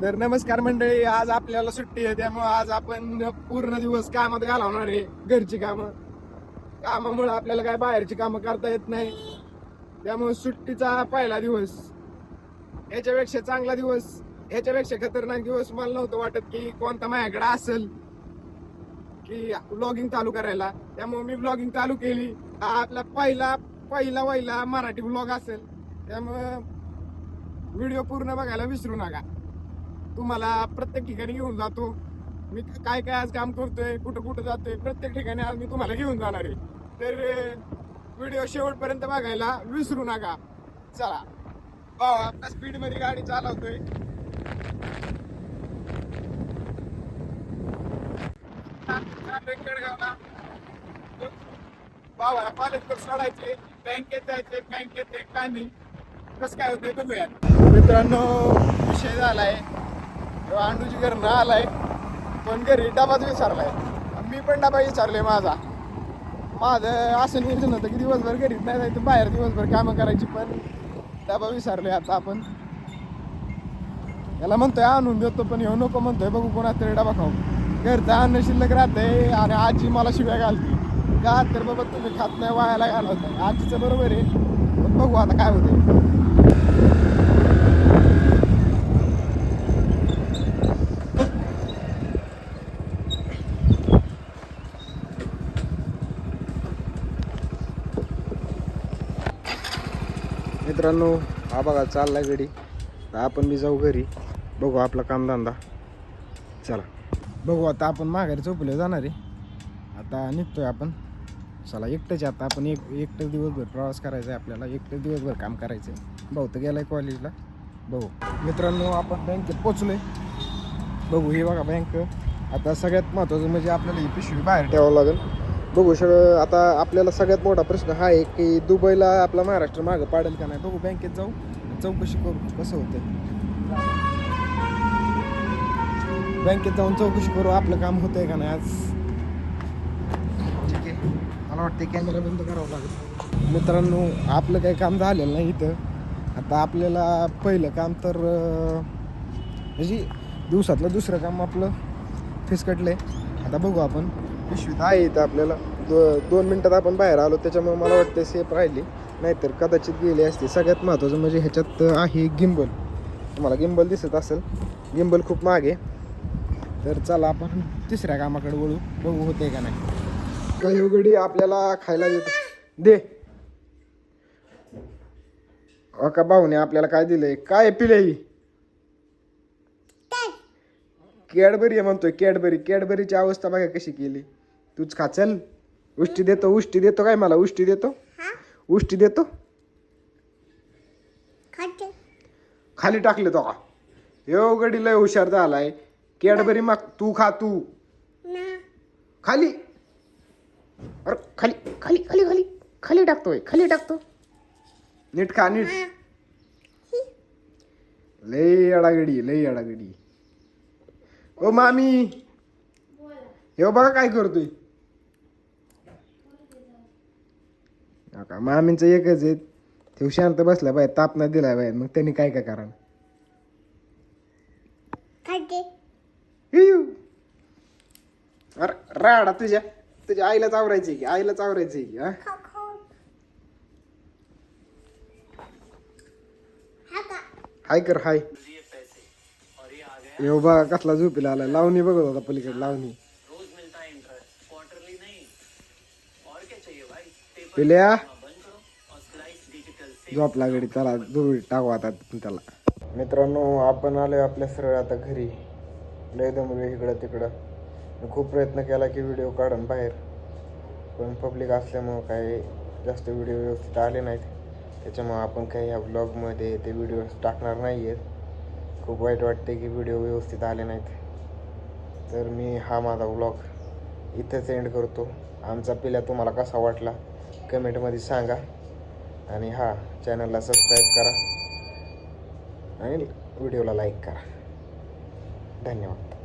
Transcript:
तर नमस्कार मंडळी, आज आपल्याला सुट्टी आहे त्यामुळे आज आपण पूर्ण दिवस कामात घालवणार आहे. घरची कामामुळे आपल्याला काय बाहेरची कामं करता येत नाही. त्यामुळे सुट्टीचा पहिला दिवस, याच्यापेक्षा चांगला दिवस, याच्यापेक्षा खतरनाक दिवस मला नव्हतं वाटत की कोणता माझ्याकडे असेल की ब्लॉगिंग चालू करायला. त्यामुळे मी ब्लॉगिंग चालू केली. हा आपला पहिला मराठी ब्लॉग असेल, त्यामुळे व्हिडिओ पूर्ण बघायला विसरू नका. तुम्हाला प्रत्येक ठिकाणी घेऊन जातो. मी काय काय आज काम करतोय, कुठं कुठं जातोय, प्रत्येक ठिकाणी आज मी तुम्हाला घेऊन जाणार आहे. तर व्हिडिओ शेवटपर्यंत बघायला विसरू नका. चला, आता स्पीड मध्ये गाडी चालवतोय. भावाला कॉलेजवर सोडायचे, बँकेत जायचे, बँकेत एक कांदी कसं काय होतंय बघूया. मित्रांनो, विषय झालाय, अंडूची घरनं आलाय पण घरी डबाच विचारलाय. मी पण डबा विचारले माझं असं नियोजन होतं की दिवसभर घरीच नाही जायचं, बाहेर दिवसभर कामं करायची, पण डबा विचारले. आता आपण याला म्हणतोय आणून देतो, पण ह्यो नको म्हणतोय. बघू कोणाच तरी डबा खाऊ. घरचं अन्न शिल्लक राहतंय आणि आजी मला शिव्या घालते का, तर बाबा तुम्ही खात नाही, वायाला घालवताय. आजीचं बरोबर आहे, पण बघू आता काय होतंय. मित्रांनो, हा बघा चाललाय गडी. आपण बी जाऊ घरी, बघू आपला कामधंदा. चला बघू. आता आपण माघारी चौपले जाणार आहे. आता निघतोय आपण. चला, एकटंच आता आपण एकटंच दिवसभर प्रवास करायचा आहे आपल्याला, एकटंच दिवसभर काम करायचं आहे. भाऊ तर गेलाय कॉलेजला. बघू मित्रांनो, आपण बँकेत पोचलोय. बघू, हे बघा बँक. आता सगळ्यात महत्त्वाचं म्हणजे आपल्याला ही पिशवी बाहेर ठेवावं लागेल. बघू सगळं. आता आपल्याला सगळ्यात मोठा प्रश्न हा आहे की दुबईला आपला महाराष्ट्र मागं पाडेल का नाही. बघू, बँकेत जाऊ, चौकशी करू कसं होतं. बँकेत जाऊन चौकशी करू आपलं काम होतंय का नाही आज. ठीक आहे, मला वाटतं कॅमेरा बंद करावं लागेल. मित्रांनो, आपलं काही काम झालेलं नाही इथं. आता आपल्याला पहिलं काम तर म्हणजे दिवसातलं दुसरं काम आपलं फिसकटलंय. आता बघू आपण. पिशवीत आहे इथं आपल्याला. 2 मिनटात आपण बाहेर आलो, त्याच्यामुळे मला वाटतं सेफ राहिली, नाहीतर कदाचित गेली असते. सगळ्यात महत्त्वाचं म्हणजे ह्याच्यात आहे गिम्बल. तुम्हाला गिम्बल दिसत असेल. गिम्बल खूप महाग आहे. तर चला आपण तिसऱ्या कामाकडे वळू, बघू होते का नाही. काही उघडी आपल्याला खायला देतो दे. का भाऊने आपल्याला काय दिलंय, काय पिले? कॅडबरी आहे म्हणतोय. कॅडबरीची अवस्था बघा कशी केली. तूच खा, चल. उष्टी देतो काय मला, उष्टी देतो. खाली टाकले तो का. यो गडी लय हुशार झालाय. कॅडबरी मग तू खा, तू खाली. अरे खाली टाकतो. नीट खा, नीट. लय अडागडी. ओ मामी, हे बघा काय करतोय. मामींचं एकच आहे, ते शांत बसला बाहेर, ताप नाही दिलाय बाहेर. मग त्यांनी काय करा. अरे राडा, तुझ्या आईला चावरायची की, हा. हाय कर, हाय. येऊ बघा कसला झोपीला आलाय. लावणी बघत होता पलीकडे. लावणी पिल्या झोपला गडी. चला दूर टाकू आता त्याला. मित्रांनो, आपण आलोय आपल्या सरळ आता घरी. लय दमलो इकडं तिकडं. खूप प्रयत्न केला की व्हिडिओ काढून बाहेर, पण पब्लिक असल्यामुळं काही जास्त व्हिडिओ व्यवस्थित आले नाहीत. त्याच्यामुळं आपण काही या ब्लॉगमध्ये ते व्हिडिओ टाकणार नाही आहेत. खूप वाईट वाटते की व्हिडिओ व्यवस्थित आले नाहीत. तर मी हा माझा व्लॉग इथंच एंड करतो. आमचा पिल्या तुम्हाला कसा वाटला कमेंटमध्ये सांगा. आणि हा चॅनलला सबस्क्राईब करा आणि व्हिडिओला लाईक करा. धन्यवाद.